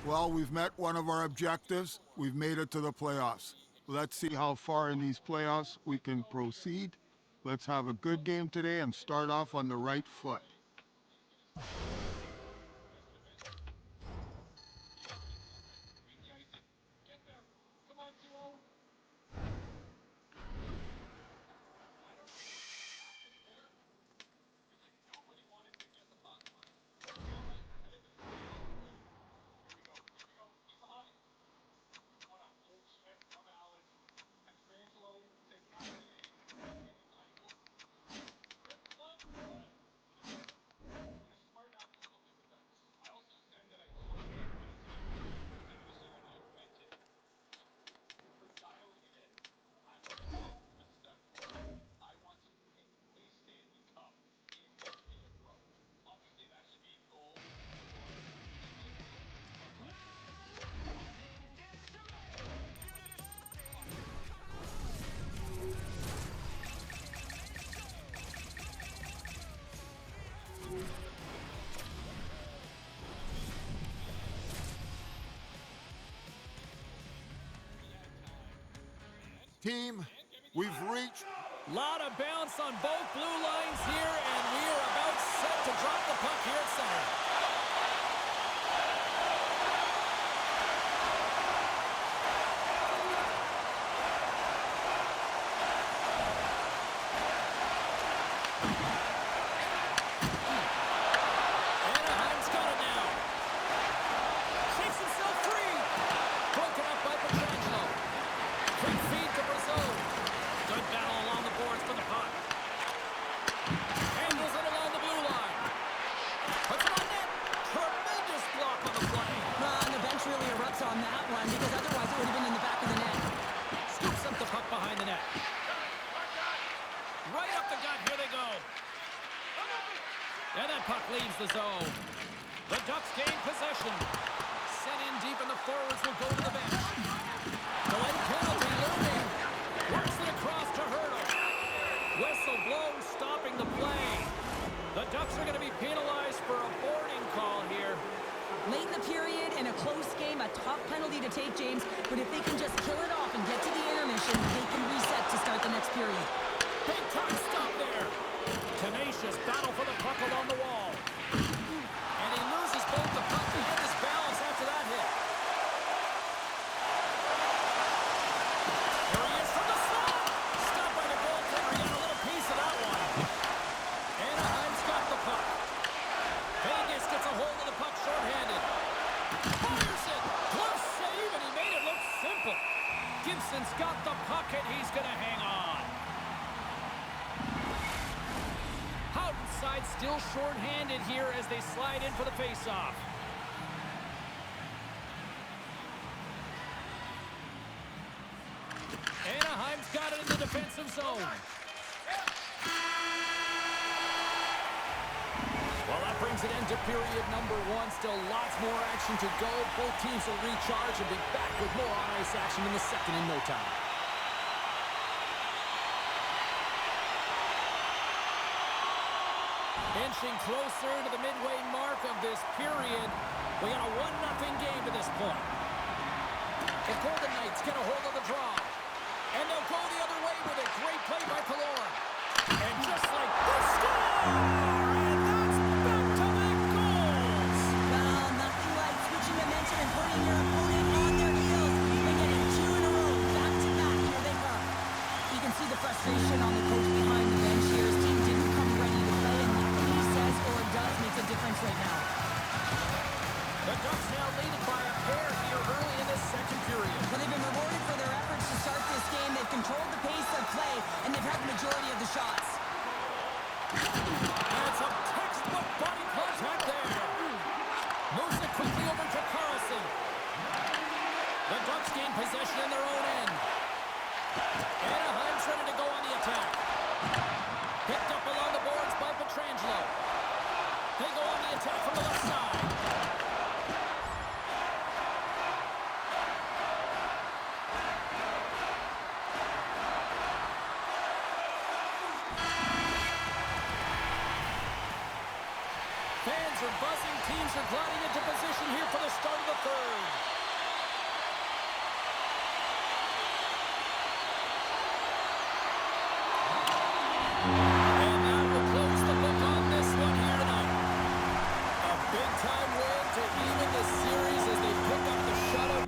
Well, we've met one of our objectives. We've made it to the playoffs. Let's see how far in these playoffs we can proceed. Let's have a good game today and start off on the right foot. Team, we've reached. Lot of bounce on both blue lines here, and we are about set to drop the puck here at center. Anaheim's got it now. Shakes himself free. Broken up by Petrangelo. Quick feed to Brazil. Good battle along the boards for the puck. Handles it along the blue line. Puts it on net. Tremendous block on the play. And the bench really erupts on that one because otherwise it would have been in the back of the net. Scoops up the puck behind the net. Right up the gut. Here they go. And that puck leaves the zone. The Ducks gain possession. Sent in deep, and the forwards will go to the bench. Delayed penalty looming. Works it across to Hurdle. Whistle blows, stopping the play. The Ducks are going to be penalized for a boarding call here. Late in the period, in a close game, a tough penalty to take, James. But if they can just kill it off and get to the intermission, they can reset to start the next period. Big time stop there. Tenacious battle for the puck along the wall. And he loses both the puck and his balance after that hit. There he is from the slot. Stopped by the goaltender. He got a little piece of that one. Anaheim's got the puck. Vegas gets a hold of the puck shorthanded. Fires it. Close save, and he made it look simple. Gibson's got the puck, and he's going to hang on. Houghton's side still shorthanded here as they slide in for the faceoff. Anaheim's got it in the defensive zone. Well, that brings it into period number one. Still lots more action to go. Both teams will recharge and be back with more on-ice action in the second in no time. Inching closer to the midway mark of this period. We got a 1-0 game to this point. The Golden Knights get a hold of the draw. And they'll go the other way with it. Great play by Killorn. And just like this, score! And that's back-to-back goals! Well, nothing like switching momentum and putting your opponent on their heels and getting two in a row, back-to-back. Here they come. You can see the frustration on the coach behind the bench here. His team didn't come ready to play, and nothing he says or does makes a difference right now. The Ducks now leading by a pair here early in this second period. Well, they've been rewarded for their efforts to start this game. They've controlled the pace of play, and they've had the majority of the shots. That's a textbook body contact there. Moves it quickly over to Carlson. The Ducks gain possession in their own end. Anaheim's ready to go on the attack. Picked up along the boards by Petrangelo. They go on the attack from the left side. Fans are buzzing team teams are gliding into position here for the start of the third. And that will close the book on this one here tonight. A big-time win to even the series as they pick up the shutout.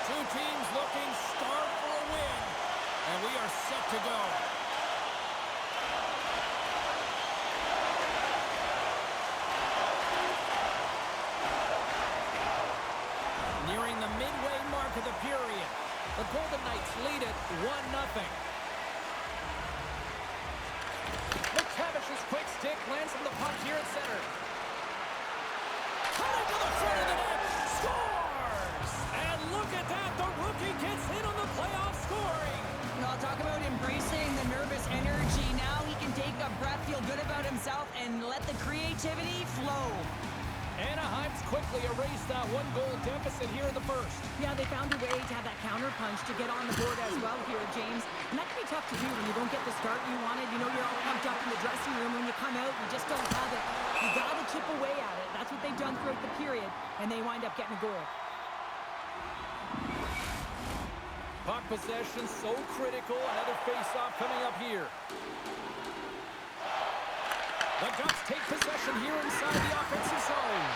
Two teams looking starved for a win, and we are set to go. Nearing the midway mark of the period, the Golden Knights lead it 1-0. McTavish's quick stick lands from the puck here at center. Cutting to the front of the net, scores! And look at that, the rookie gets hit on the playoff scoring. I'll talk about embracing the nervous energy. Now he can take a breath, feel good about himself, and let the creativity flow. Anaheim's quickly erased that one-goal deficit here in the first. Yeah, they found a way to have that counter punch to get on the board as well here, James. And that can be tough to do when you don't get the start you wanted. You know, you're all pumped up in the dressing room. When you come out, you just don't have it. You got to chip away at it. That's what they've done throughout the period, and they wind up getting a goal. Puck possession so critical. Another face-off coming up here. The Ducks take possession here inside the offensive zone.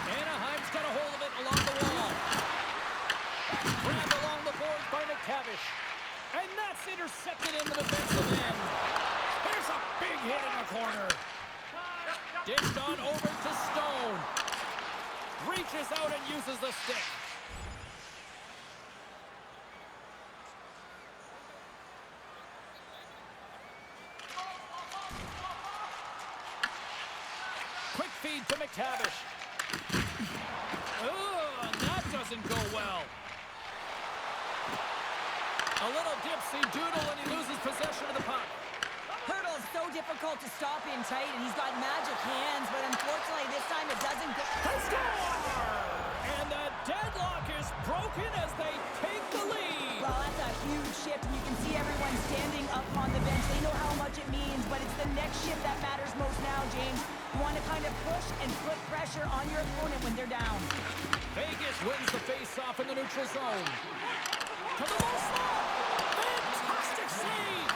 Anaheim's got a hold of it along the wall. Grabbed along the boards by McTavish. And that's intercepted in the defensive end. There's a big hit in the corner. Dished on over to Stone. Reaches out and uses the stick. Quick feed to McTavish. And that doesn't go well. A little dipsy-doodle and he loses possession of the puck. Hurdle is so difficult to stop in tight, and he's got magic hands, but unfortunately this time it doesn't go. They score! And the deadlock is broken as they take the lead. Well, that's a huge shift, and you can see everyone standing up on the bench. They know how much it means, but it's the next shift that matters most now, James. You want to kind of push and put pressure on your opponent when they're down. Vegas wins the face-off in the neutral zone. To the low slot. Fantastic save.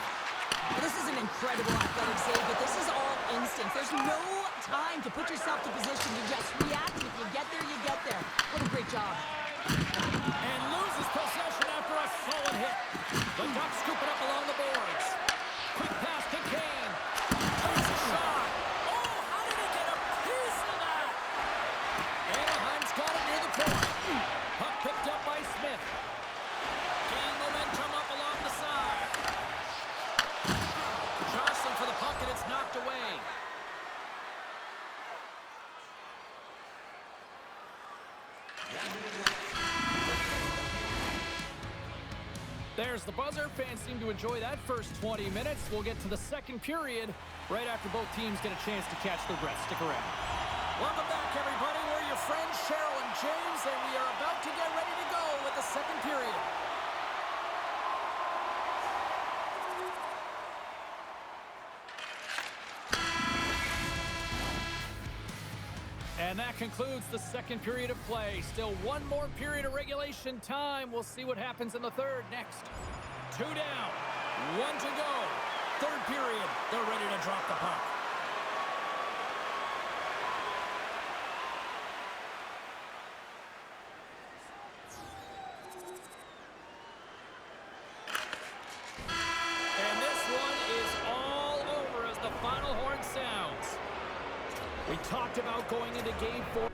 This is an incredible athletic save, but this is all instant. There's no time to put yourself to position. You just react. If you get there, you get there. What a great job. And loses possession after a solid hit. The Ducks scoop it up along the boards. Quick pass to Kane. There's a shot. Oh, how did he get a piece of that? Anaheim's got it near the point. Puck picked up by Smith. Gain momentum up along the side. Johnson for the puck, and it's knocked away. There's the buzzer. Fans seem to enjoy that first 20 minutes. We'll get to the second period right after both teams get a chance to catch their breath. Stick around. Welcome back, everybody. We're your friends, Cheryl and James, and we are about to get ready to go with the second period. And that concludes the second period of play. Still one more period of regulation time. We'll see what happens in the third next. 2 down, 1 to go. Third period, they're ready to drop the puck. And this one is all over as the final horn sounds. We talked about going into game 4.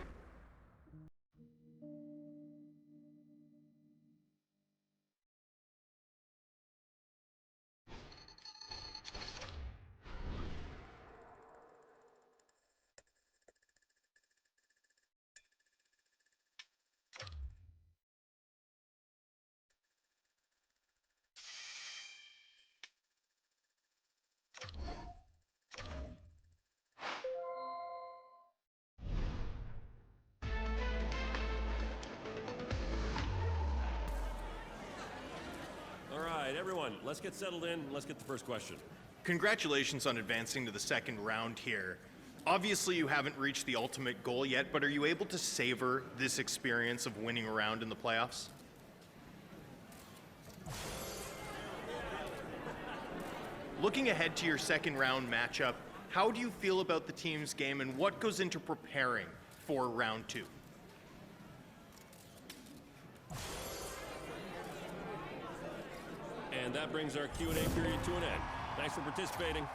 All right, everyone, let's get settled in. Let's get the first question. Congratulations on advancing to the second round here. Obviously, you haven't reached the ultimate goal yet, but are you able to savor this experience of winning a round in the playoffs? Looking ahead to your second round matchup, how do you feel about the team's game and what goes into preparing for round 2? And that brings our Q&A period to an end. Thanks for participating.